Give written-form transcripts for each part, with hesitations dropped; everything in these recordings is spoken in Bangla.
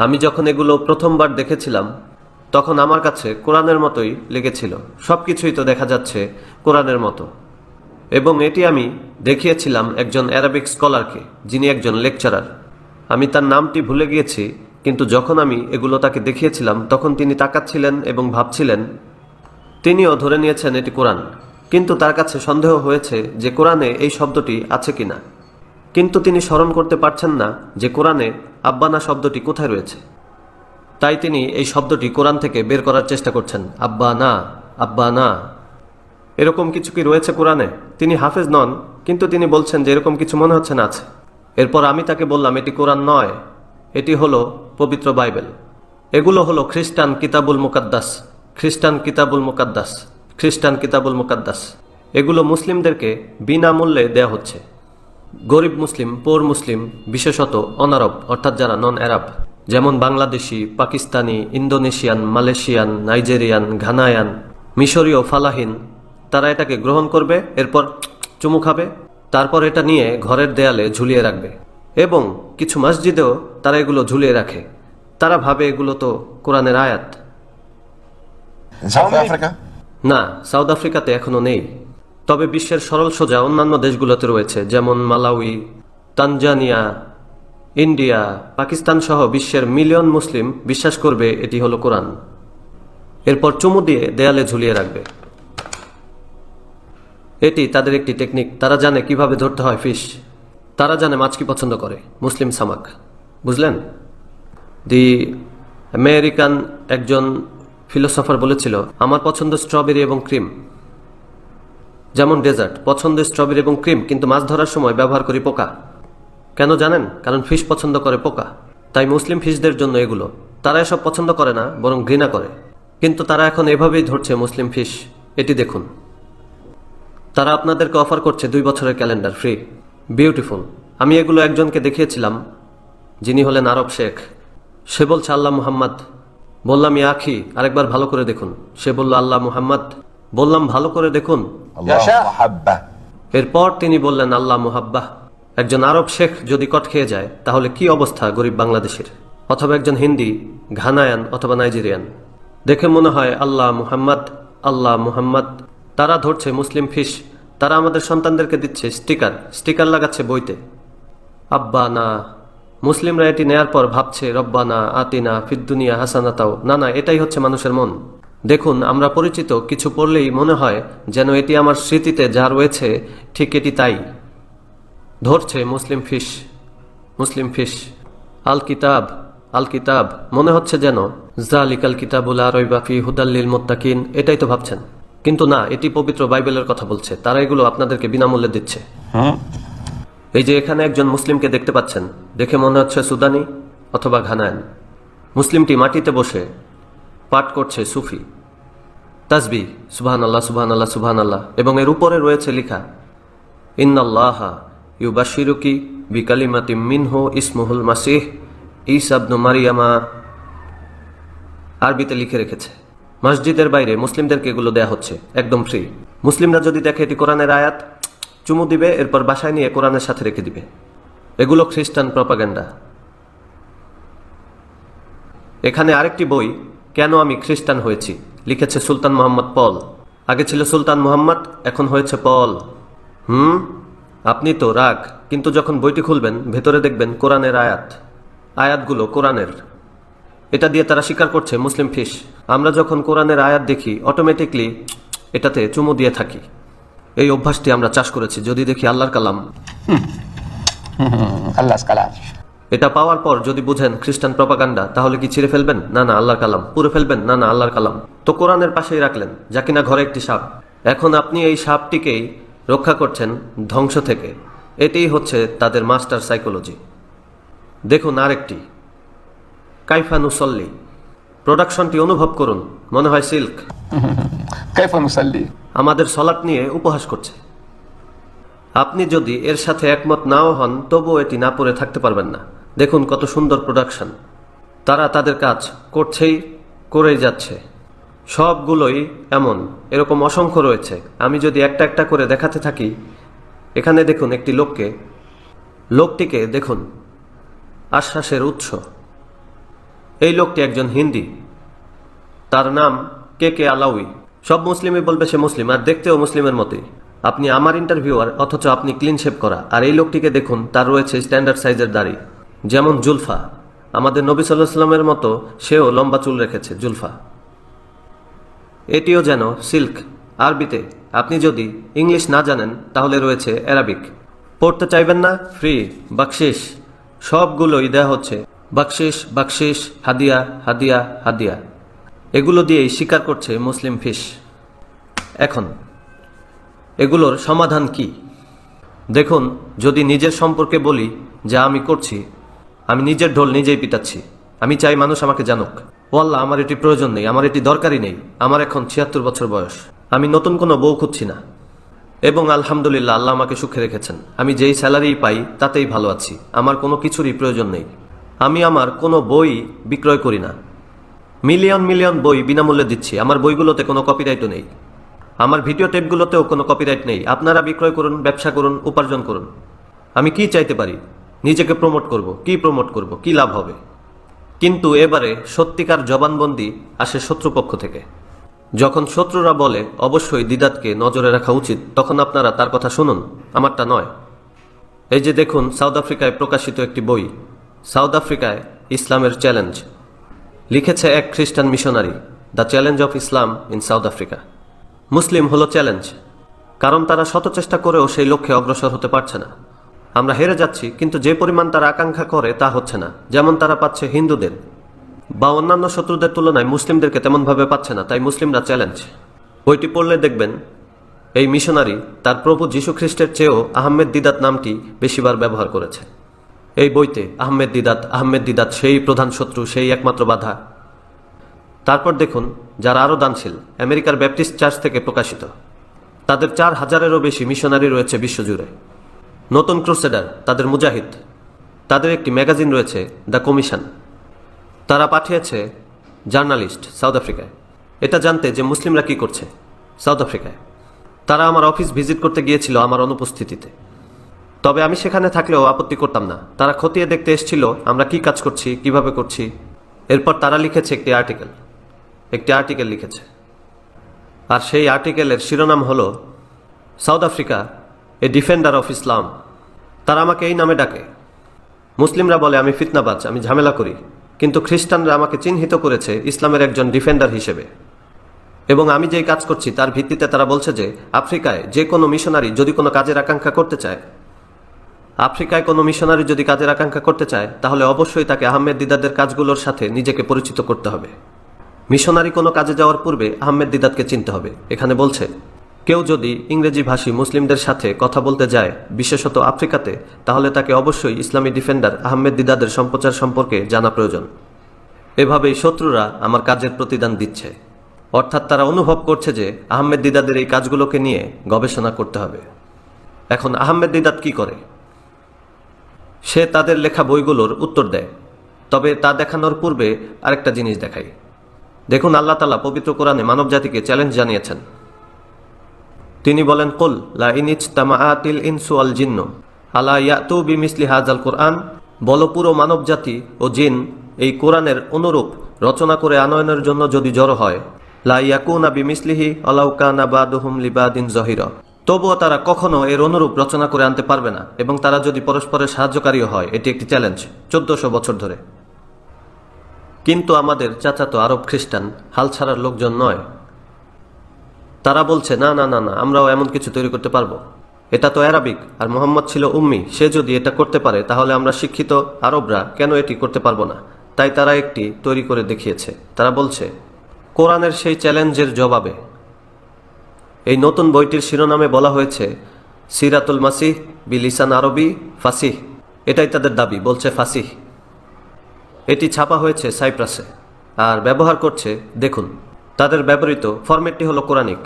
আমি যখন এগুলো প্রথমবার দেখেছিলাম তখন আমার কাছে কোরআনের মতোই লেগেছিল। সবকিছুই তো দেখা যাচ্ছে কোরআনের মতো। এবং এটি আমি দেখিয়েছিলাম একজন অ্যারাবিক স্কলারকে, যিনি একজন লেকচারার। আমি তার নামটি ভুলে গিয়েছি, কিন্তু যখন আমি এগুলো তাকে দেখিয়েছিলাম তখন তিনি তাকাচ্ছিলেন এবং ভাবছিলেন। তিনিও ধরে নিয়েছেন এটি কোরআন, কিন্তু তার কাছে সন্দেহ হয়েছে যে কোরআনে এই শব্দটি আছে কিনা। কিন্তু তিনি স্মরণ করতে পারছেন না যে কোরআনে আব্বানা শব্দটি কোথায় রয়েছে। তাই তিনি এই শব্দটি কোরআন থেকে বের করার চেষ্টা করছেন। আব্বা না, আব্বা না, এরকম কিছু কি রয়েছে কোরআনে? তিনি হাফেজ নন, কিন্তু তিনি বলছেন যে এরকম কিছু মনে হচ্ছে না আছে। এরপর আমি তাকে বললাম এটি কোরআন নয়, এটি হলো পবিত্র বাইবেল। এগুলো হলো খ্রিস্টান কিতাবুল মুকাদ্দাস, খ্রিস্টান কিতাবুল মুকাদ্দাস, খ্রিস্টান কিতাবুল মুকাদ্দাস। এগুলো মুসলিমদেরকে বিনামূল্যে দেয়া হচ্ছে। গরিব মুসলিম, পোর মুসলিম, বিশেষত অনারব অর্থাৎ যারা নন অ্যারাব, যেমন Bangladeshi, Pakistani, Indonesian, Malaysian, Nigerian, Ghanaian, মিশরীয়, ফালাহিন, তারা এটাকে গ্রহণ করবে, এরপর চুমু খাবে, তারপর এটা নিয়ে ঘরের দেয়ালে ঝুলিয়ে রাখবে। এবং কিছু মসজিদেও তারা এগুলো ঝুলিয়ে রাখে। তারা ভাবে এগুলো তো কোরআনের আয়াত। না, সাউথ আফ্রিকাতে এখনো নেই, তবে বিশ্বের সরল সোজা অন্যান্য দেশগুলোতে রয়েছে, যেমন মালাউই, তানজানিয়া, ইন্ডিয়া, পাকিস্তান সহ বিশ্বের মিলিয়ন মুসলিম বিশ্বাস করবে এটি হলো কোরআন। এরপর চুমু দিয়ে দেয়ালে ঝুলিয়ে রাখবে। এটি তাদের একটি টেকনিক। তারা জানে কিভাবে ধরতে হয় ফিশ। তারা জানে মাছ কি পছন্দ করে, মুসলিম সামাক। বুঝলেন? দি আমেরিকান একজন ফিলোসফার বলেছিল, আমার পছন্দ স্ট্রবেরি এবং ক্রিম। যেমন ডেজার্ট, পছন্দ স্ট্রবেরি এবং ক্রিম, কিন্তু মাছ ধরার সময় ব্যবহার করি পোকা। কেন জানেন? কারণ ফিশ পছন্দ করে পোকা। তাই মুসলিম ফিশদের জন্য এগুলো। তারা এসব পছন্দ করে না, বরং ঘৃণা করে। কিন্তু তারা এখন এভাবেই ধরছে মুসলিম ফিশ। এটি দেখুন, তারা আপনাদেরকে অফার করছে 2 বছরের ক্যালেন্ডার ফ্রি। বিউটিফুল। আমি এগুলো একজনকে দেখিয়েছিলাম, যিনি হলেন আরব শেখ। সে বলছে আল্লাহ মুহাম্মদ। বললাম ইয়া আখি, আরেকবার ভালো করে দেখুন। সে বলল আল্লাহ মুহাম্মদ। বললাম ভালো করে দেখুন। এরপর তিনি বললেন আল্লাহ মুহাব্বাহ। একজন আরব শেখ যদি কট খেয়ে যায় তাহলে কি অবস্থা গরিব বাংলাদেশের, অথবা একজন হিন্দি, ঘানায়ান অথবা নাইজেরিয়ান। দেখে মনে হয় আল্লাহ মুহাম্মদ, আল্লাহ মুহাম্মদ। তারা ধরছে মুসলিম ফিশ। তারা আমাদের সন্তানদেরকে দিচ্ছে স্টিকার, স্টিকার লাগাচ্ছে বইতে। আব্বা না। মুসলিমরা এটি নেয়ার পর ভাবছে রব্বানা আতিনা ফিদ্দুনিয়া হাসানাতাও। না না, এটাই হচ্ছে মানুষের মন। দেখুন, আমরা পরিচিত কিছু পড়লেই মনে হয় যেন এটি আমার স্মৃতিতে যা রয়েছে ঠিক এটি তাই। ধরছে মুসলিম ফিশ, মুসলিম ফিশ। আল কিতাব, আল কিতাব, মনে হচ্ছে যেন জালিকাল কিতাবুল লা রাইবা ফিহি হুদাল লিল মুত্তাকিন। এটাই তো ভাবছেন, কিন্তু না, এটি পবিত্র বাইবেলের কথা বলছে। তারা এগুলো আপনাদেরকে বিনামূল্যে দিচ্ছে। এই যে এখানে একজন মুসলিমকে দেখতে পাচ্ছেন, দেখে মনে হচ্ছে সুদানি অথবা ঘানায়ান। মুসলিমটি মাটিতে বসে পাঠ করছে সুফি তাসবিহ, সুবহানাল্লাহ সুবহানাল্লাহ সুবহানাল্লাহ, এবং এর উপরে রয়েছে লেখা ইন্নাল্লাহা ইউবাশশিরুকি বিকালিমাতিম মিনহু ইসমুহুল মাসিহ ঈসা ইবনু মারইয়ামা। আরবিতে লিখে রেখেছে। মসজিদের বাইরে মুসলিমদেরকে এগুলো দেয়া হচ্ছে একদম ফ্রি। মুসলিমরা যদি দেখে এটি কোরআনের আয়াত, চুমু দিবে, এরপর বাসায় নিয়ে কোরআনের সাথে রেখে দিবে। এগুলো খ্রিস্টান প্রপাগান্ডা। এখানে আরেকটি বই, কেন আমি খ্রিস্টান হয়েছি, লিখেছে সুলতান মোহাম্মদ পল। আগে ছিল সুলতান মোহাম্মদ, এখন হয়েছে পল। আপনি তো রাগ, কিন্তু যখন বইটি খুলবেন ভেতরে দেখবেন কোরআনের আয়াত। আয়াতগুলো কোরআনের। এটা দিয়ে তারা স্বীকার করছে মুসলিম ফিশ। আমরা যখন কোরআনের আয়াত দেখি অটোমেটিকলি এটাতে চুমু দিয়ে থাকি। এই অভ্যাসটি আমরা চাষ করেছি। যদি দেখি আল্লাহর কালাম, এটা পাওয়ার পর যদি বুঝেন খ্রিস্টান প্রপাগান্ডা, তাহলে কি ছিঁড়ে ফেলবেন? না না, আল্লাহর কালাম। পুরো ফেলবেন? না না, আল্লাহর কালাম। তো কোরআনের পাশেই রাখলেন, যা কিনা ঘরে একটি সাপ। এখন আপনি এই সাপটিকেই রক্ষা করছেন ধ্বংস থেকে। এটাই হচ্ছে তাদের মাস্টার সাইকোলজি। দেখুন আরেকটি, কাইফা নুসল্লি। প্রোডাকশনটি অনুভব করুন, মনে হয় সিল্ক। কাইফা নুসল্লি আমাদের সলাট নিয়ে উপহাস করছে। আপনি যদি এর সাথে একমত নাও হন, তবুও এটি না পড়ে থাকতে পারবেন না। দেখুন কত সুন্দর প্রোডাকশন। তারা তাদের কাজ করছেই, করেই যাচ্ছে। সবগুলোই এমন, এরকম অসংখ্য রয়েছে। আমি যদি একটা একটা করে দেখাতে থাকি, এখানে দেখুন একটি লোকটিকে দেখুন, আশ্বাসের উৎস। এই লোকটি একজন হিন্দি, তার নাম কে কে আলাউই। সব মুসলিমই বলবে সে মুসলিম, আর দেখতেও মুসলিমের মতোই। আপনি আমার ইন্টারভিউয়ার, অথচ আপনি ক্লিন শেভ করা। আর এই লোকটিকে দেখুন, তার রয়েছে স্ট্যান্ডার্ড সাইজের দাড়ি, যেমন জুলফা। আমাদের নবী সাল্লাল্লাহু আলাইহি ওয়াসাল্লামের মতো সেও লম্বা চুল রেখেছে, জুলফা। এটিও যেন সিল্ক, আরবিতে। আপনি যদি ইংলিশ না জানেন তাহলে রয়েছে অ্যারাবিক। পড়তে চাইবেন না? ফ্রি, বাকশিস, সবগুলোই দেয়া হচ্ছে। বাকশিস, বাকশিস, হাদিয়া, হাদিয়া, হাদিয়া। এগুলো দিয়েই স্বীকার করছে মুসলিম ফিশ। এখন এগুলোর সমাধান কি? দেখুন, যদি নিজের সম্পর্কে বলি যা আমি করছি, আমি নিজের ঢোল নিজেই পিটাচ্ছি। আমি চাই মানুষ আমাকে জানুক। ও আল্লাহ, আমার এটি প্রয়োজন নেই, আমার এটি দরকারই নেই। আমার এখন ৭৬ বছর বয়স। আমি নতুন কোনো বউ খুঁজছি না, এবং আলহামদুলিল্লাহ আল্লাহ আমাকে সুখে রেখেছেন। আমি যেই স্যালারি পাই তাতেই ভালো আছি। আমার কোনো কিছুরই প্রয়োজন নেই। আমি আমার কোনো বই বিক্রয় করি না। মিলিয়ন মিলিয়ন বই বিনামূল্যে দিচ্ছি। আমার বইগুলোতে কোনো কপিরাইটও নেই। আমার ভিডিও টেপগুলোতেও কোনো কপিরাইট নেই। আপনারা বিক্রয় করুন, ব্যবসা করুন, উপার্জন করুন। আমি কি চাইতে পারি? নিজেকে প্রমোট করব। কি প্রমোট করব? কি লাভ হবে? কিন্তু এবারে সত্যিকার জবানবন্দি আসে শত্রুপক্ষ থেকে। যখন শত্রুরা বলে অবশ্যই দিদাতকে নজরে রাখা উচিত, তখন আপনারা তার কথা শুনুন, আমারটা নয়। এই যে দেখুন, সাউথ আফ্রিকায় প্রকাশিত একটি বই, সাউথ আফ্রিকায় ইসলামের চ্যালেঞ্জ। লিখেছে এক খ্রিস্টান missionary, the challenge of Islam in South Africa. মুসলিম হলো চ্যালেঞ্জ, কারণ তারা শত চেষ্টা করেও সেই লক্ষ্যে অগ্রসর হতে পারছে না। আমরা হেরে যাচ্ছি, কিন্তু যে পরিমাণ তারা আকাঙ্ক্ষা করে তা হচ্ছে না। যেমন তারা পাচ্ছে হিন্দুদের বা অন্যান্য শত্রুদের তুলনায় মুসলিমদেরকে তেমনভাবে পাচ্ছে না, তাই মুসলিমরা চ্যালেঞ্জ। বইটি পড়লে দেখবেন এই মিশনারি তার প্রভু যীশু খ্রিস্টের চেয়েও আহমেদ দিদাত নামটি বেশিবার ব্যবহার করেছে এই বইতে। আহমেদ দিদাত, আহমেদ দিদাত, সেই প্রধান শত্রু, সেই একমাত্র বাধা। তারপর দেখুন যারা আরও দানশীল, আমেরিকার ব্যাপটিস্ট চার্চ থেকে প্রকাশিত। তাদের ৪,০০০-এরও বেশি মিশনারি রয়েছে বিশ্বজুড়ে। নতুন ক্রুসেডার, তাদের মুজাহিদ। তাদের একটি ম্যাগাজিন রয়েছে, দ্য কমিশন। তারা পাঠিয়েছে জার্নালিস্ট সাউথ আফ্রিকায়, এটা জানতে যে মুসলিমরা কি করছে সাউথ আফ্রিকায়। তারা আমার অফিস ভিজিট করতে গিয়েছিল আমার অনুপস্থিতিতে, তবে আমি সেখানে থাকলেও আপত্তি করতাম না। তারা খতিয়ে দেখতে এসেছিল আমরা কি কাজ করছি, কিভাবে করছি। এরপর তারা লিখেছে একটি আর্টিকেল লিখেছে, আর সেই আর্টিকেলের শিরোনাম হলো South Africa a defender of Islam. তারা আমাকে এই নামে ডাকে। মুসলিমরা বলে আমি ফিতনাবাজ, আমি ঝামেলা করি, কিন্তু খ্রিস্টানরা আমাকে চিহ্নিত করেছে ইসলামের একজন ডিফেন্ডার হিসেবে। এবং আমি যেই কাজ করছি তার ভিত্তিতে তারা বলছে যে আফ্রিকায় যে কোনো মিশনারি যদি কোনো কাজের আকাঙ্ক্ষা করতে চায়, তাহলে অবশ্যই তাকে আহমেদ দিদাতের কাজগুলোর সাথে নিজেকে পরিচিত করতে হবে। মিশনারি কোনো কাজে যাওয়ার পূর্বে আহমেদ দিদাতকে চিনতে হবে। এখানে বলছে কেউ যদি ইংরেজি ভাষী মুসলিমদের সাথে কথা বলতে যায়, বিশেষত আফ্রিকাতে, তাহলে তাকে অবশ্যই ইসলামী ডিফেন্ডার আহমেদ দিদাতের সম্প্রচার সম্পর্কে জানা প্রয়োজন। এভাবেই শত্রুরা আমার কাজের প্রতিদান দিচ্ছে, অর্থাৎ তারা অনুভব করছে যে আহমেদ দিদাতের এই কাজগুলোকে নিয়ে গবেষণা করতে হবে। এখন আহমেদ দিদাত কি করে? সে তাদের লেখা বইগুলোর উত্তর দেয়, তবে তা দেখানোর পূর্বে আরেকটা জিনিস দেখাই। দেখুন, আল্লাহ তাআলা পবিত্র কোরআনে মানব জাতিকে চ্যালেঞ্জ জানিয়েছেন। তিনি বলেন, কুল লা ইন ইজতামাআতিল ইনসু ওয়াল জিন্নু আলা ইয়াতু বিমিসলি হাযাল কুরআন। বলো, পুরো মানব জাতি ও জিন এই কোরআনের অনুরূপ রচনা করে আনয়নের জন্য যদি জড়ো হয়, লা ইয়াকুনা বিমিসলিহি ওয়ালাউ কানা বাদুহুম লিবাদিন যহিরা, তবুও তারা কখনো এর অনুরূপ রচনা করে আনতে পারবে না, এবং তারা যদি পরস্পরের সাহায্যকারীও হয়। এটি একটি চ্যালেঞ্জ ১৪০০ বছর ধরে। কিন্তু আমাদের চাচাতো আরব খ্রিস্টান হাল ছাড়ার লোকজন নয়। তারা বলছে না না না না, আমরাও এমন কিছু তৈরি করতে পারবো। এটা তো অ্যারাবিক, আর মোহাম্মদ ছিল উম্মি। সে যদি এটা করতে পারে, তাহলে আমরা শিক্ষিত আরবরা কেন এটি করতে পারবো না? তাই তারা একটি তৈরি করে দেখিয়েছে। তারা বলছে কোরআনের সেই চ্যালেঞ্জের জবাবে এই নতুন বইটির শিরোনামে বলা হয়েছে সিরাতুল মাসিহ বিলিসান আরবি ফাসিহ। এটাই তাদের দাবি, বলছে ফাসিহ। এটি ছাপা হয়েছে সাইপ্রাসে আর ব্যবহার করছে, দেখুন তাদের ব্যবহৃত ফরম্যাটটি হলো কোরআনিক।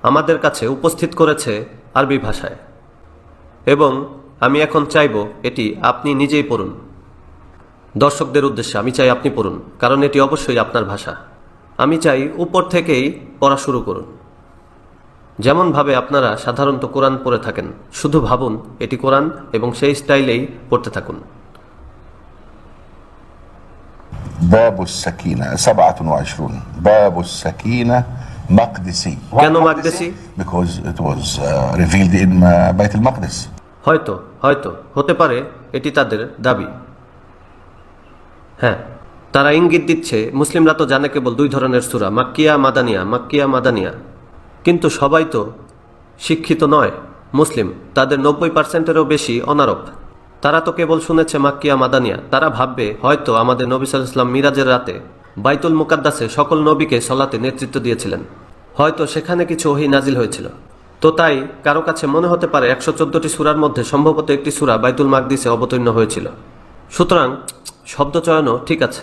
আমাদের কাছে উপস্থিত করেছে আরবি ভাষায়, এবং আমি এখন চাইব এটি আপনি নিজেই পড়ুন। দর্শকদের উদ্দেশ্যে আমি চাই আপনি পড়ুন, কারণ এটি অবশ্যই আপনার ভাষা। আমি চাই উপর থেকেই পড়া শুরু করুন, যেমনভাবে আপনারা সাধারণত কোরআন পড়ে থাকেন। শুধু ভাবুন এটি কোরআন, এবং সেই স্টাইলেই পড়তে থাকুন। باب السكينة 27 باب السكينة مقدسي কেন মাকদেসি? because it was revealed in بيت المقدس. হয়তো হয়তো হতে পারে এটি তাদের দাবি। হ্যাঁ, তারা ইঙ্গিত দিচ্ছে মুসলিমরা তো জানে কেবল দুই ধরনের সূরা, মাক্কিয়া মাদানিয়া, মাক্কিয়া মাদানিয়া। কিন্তু সবাই তো শিক্ষিত নয়। মুসলিম তাদের 90%-এরও বেশি অনারব। তারা তো কেবল শুনেছে মাক্কিয়া মাদানিয়া। তারা ভাববে হয়তো আমাদের নবী সাল্লাল্লাহু আলাইহি ওয়াসাল্লাম মিরাজের রাতে বাইতুল মুকাদ্দাসে সকল নবীকে সলাতে নেতৃত্ব দিয়েছিলেন। হয়তো সেখানে কিছু ওহী নাজিল হয়েছিল। তো তাই কারো কাছে মনে হতে পারে 114টি সূরার মধ্যে সম্ভবত একটি সূরা বাইতুল মাকদিসে অবতীর্ণ হয়েছিল। সুতরাং শব্দচয়নও ঠিক আছে।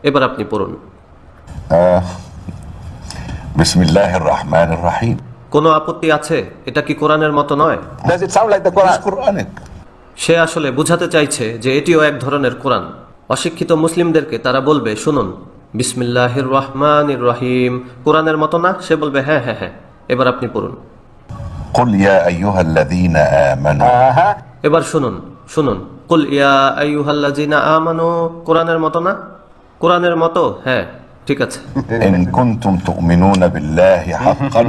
এবার আপনি পড়ুন। بسم الله الرحمن الرحيم. কোনো আপত্তি আছে? এটা কি কোরআনের মতো নয়? Does it sound like the It's Quran? Quranic. সে আসলে বুঝাতে চাইছে যে এটিও এক ধরনের কোরআন। অশিক্ষিত মুসলিমদেরকে তারা বলবে, শুনুন, বিসমিল্লাহির রহমানির রহিম কোরআনের মতো না? সে বলবে হ্যাঁ হ্যাঁ হ্যাঁ। এবার আপনি পড়ুন। قل يا أيها الذين آمنوا. এবার শুনুন শুনুন, কুল ইয়া আইয়ুহাল্লাযিনা আমানু কোরআনের মতো না? কোরআনের মতো, হ্যাঁ ঠিক আছে। إن كنتم تؤمنون بالله حقا.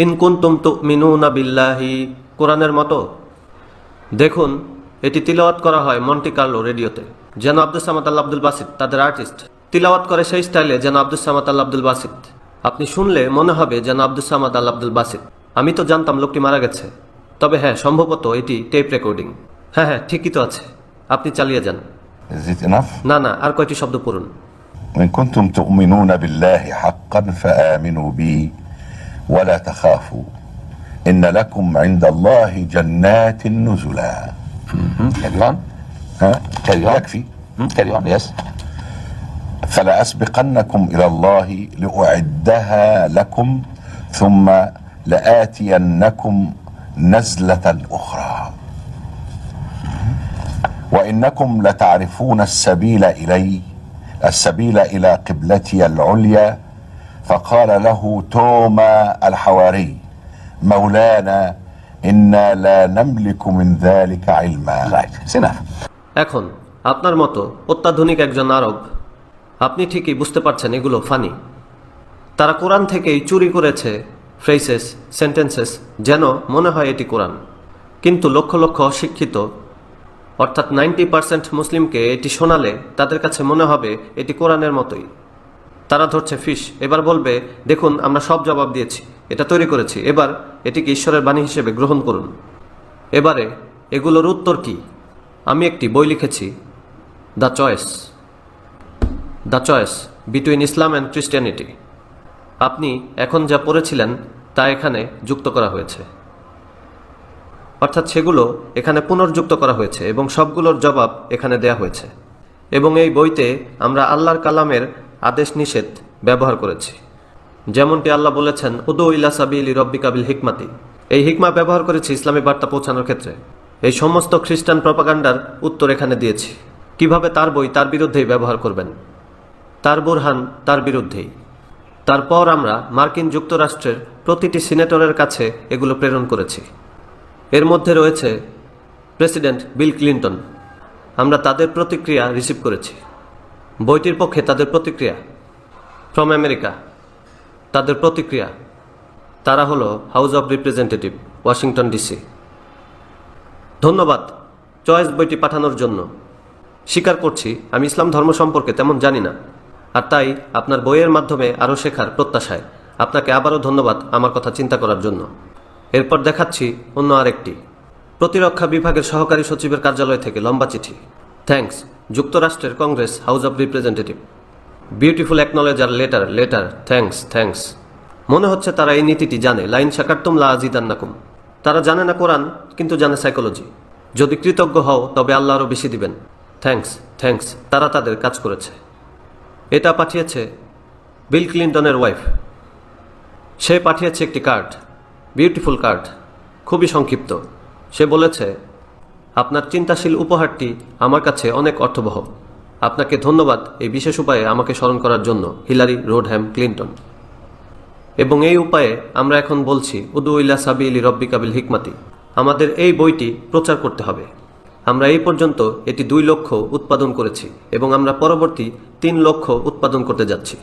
ইন কুনতুম তুমিনুনা বিল্লাহি কোরআনের মতো। দেখুন, এটি তিলাওয়াত করা হয় মন্টি কার্লো রেডিওতে, যেন আব্দুস সামাদ আল আব্দুল বাসিত তাদের আর্টিস্ট তিলাওয়াত করে সেই স্টাইলে, যেন আব্দুস সামাদ আল আব্দুল বাসিত। আপনি শুনলে মনে হবে যেন আব্দুস সামাদ আল আব্দুল বাসিত। আমি তো জানতাম লোকটি মারা গেছে, তবে হ্যাঁ সম্ভবত এটি টেপ রেকর্ডিং। হ্যাঁ হ্যাঁ ঠিকই তো আছে, আপনি চালিয়ে যান। Is it enough? না না, আর কয়টি শব্দ পড়ুন। إن كنتم تؤمنون بالله حقا فآمنوا بي ولا تخافوا إن لكم عند الله جنات نزلا. Carry on. ها؟ Carry on. يكفي. Carry on, yes. فلأسبقنكم إلى الله لأعدها لكم ثم لآتينكم نزلة أخرى وإنكم لتعرفون السبيل إلى قبلتي العليا فقال له توما الحواري مولانا إنا لا نملك من ذلك علما. Right. It's enough. এখন আপনার মতো অত্যাধুনিক একজন আরব, আপনি ঠিকই বুঝতে পারছেন এগুলো ফানি। তারা কোরআন থেকেই চুরি করেছে ফ্রেসেস, সেন্টেন্সেস, যেন মনে হয় এটি কোরআন। কিন্তু লক্ষ লক্ষ অশিক্ষিত, অর্থাৎ 90% মুসলিমকে এটি শোনালে তাদের কাছে মনে হবে এটি কোরআনের মতোই। তারা ধরছে ফিস, এবার বলবে দেখুন আমরা সব জবাব দিয়েছি, এটা তৈরি করেছি, এবার এটিকে ঈশ্বরের বাণী হিসেবে গ্রহণ করুন। এবারে এগুলোর উত্তর কি? আমি একটি বই লিখেছি, the choice between Islam and Christianity. আপনি এখন যা পড়েছিলেন তা এখানে যুক্ত করা হয়েছে, অর্থাৎ সেগুলো এখানে পুনর্যুক্ত করা হয়েছে এবং সবগুলোর জবাব এখানে দেয়া হয়েছে। এবং এই বইতে আমরা আল্লাহর কালামের আদেশ নিষেধ ব্যবহার করেছি, যেমনটি আল্লাহ বলেছেন উদু ইলা সাবিলি রব্বিকা বিল হিকমাতি। এই হিকমা ব্যবহার করেছি ইসলামী বার্তা পৌঁছানোর ক্ষেত্রে। এই সমস্ত খ্রিস্টান প্রপাগান্ডার উত্তর এখানে দিয়েছি। কিভাবে তার বই তার বিরুদ্ধেই ব্যবহার করবেন, তার বুরহান তার বিরুদ্ধেই। তারপর আমরা মার্কিন যুক্তরাষ্ট্রের প্রতিটি সিনেটরের কাছে এগুলো প্রেরণ করেছি। এর মধ্যে রয়েছে প্রেসিডেন্ট বিল ক্লিন্টন। আমরা তাদের প্রতিক্রিয়া রিসিভ করেছি। বইটির পক্ষে তাদের প্রতিক্রিয়া। ফ্রম আমেরিকা তাদের প্রতিক্রিয়া, তারা হলো house of representative, Washington DC. ধন্যবাদ চয়েস বইটি পাঠানোর জন্য। স্বীকার করছি আমি ইসলাম ধর্ম সম্পর্কে তেমন জানি না, আর তাই আপনার বইয়ের মাধ্যমে আরও শেখার প্রত্যাশায় আপনাকে আবারও ধন্যবাদ আমার কথা চিন্তা করার জন্য। এরপর দেখাচ্ছি অন্য আরেকটি, প্রতিরক্ষা বিভাগের সহকারী সচিবের কার্যালয় থেকে লম্বা চিঠি। থ্যাঙ্কস যুক্তরাষ্ট্রের Congress, house of representative. Beautiful acknowledger letter, thanks. মনে হচ্ছে তারা এই নীতিটি জানে, লাইন শাকারতুম লা আযীদান্নাকুম। তারা জানে না কোরআন, কিন্তু জানে সাইকোলজি। যদি কৃতজ্ঞ হও তবে আল্লাহ আরও বেশি দিবেন। থ্যাঙ্কস, তারা তাদের কাজ করেছে। এটা পাঠিয়েছে বিল ক্লিন্টনের ওয়াইফ। সে পাঠিয়েছে একটি কার্ড, বিউটিফুল কার্ড, খুবই সংক্ষিপ্ত। সে বলেছে আপনার চিন্তাশীল উপহারটি আমার কাছে অনেক অর্থবহ। আপনাকে ধন্যবাদ এই বিশেষ উপায়ে আমাকে স্মরণ করার জন্য, হিলারি রোডহ্যাম ক্লিন্টন। এবং এই উপায়ে আমরা এখন বলছি উদু ইলা সাবিলি রব্বিকা বিল হিকমাতি। আমাদের এই বইটি প্রচার করতে হবে। আমরা এই পর্যন্ত এটি 2 লক্ষ উৎপাদন করেছি এবং আমরা পরবর্তী 3 লক্ষ উৎপাদন করতে যাচ্ছি।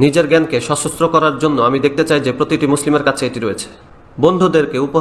নিজের জ্ঞানকে সশস্ত্র করার জন্য আমি দেখতে চাই যে প্রতিটি মুসলিমের কাছে এটি রয়েছে। বন্ধুদেরকে উপহার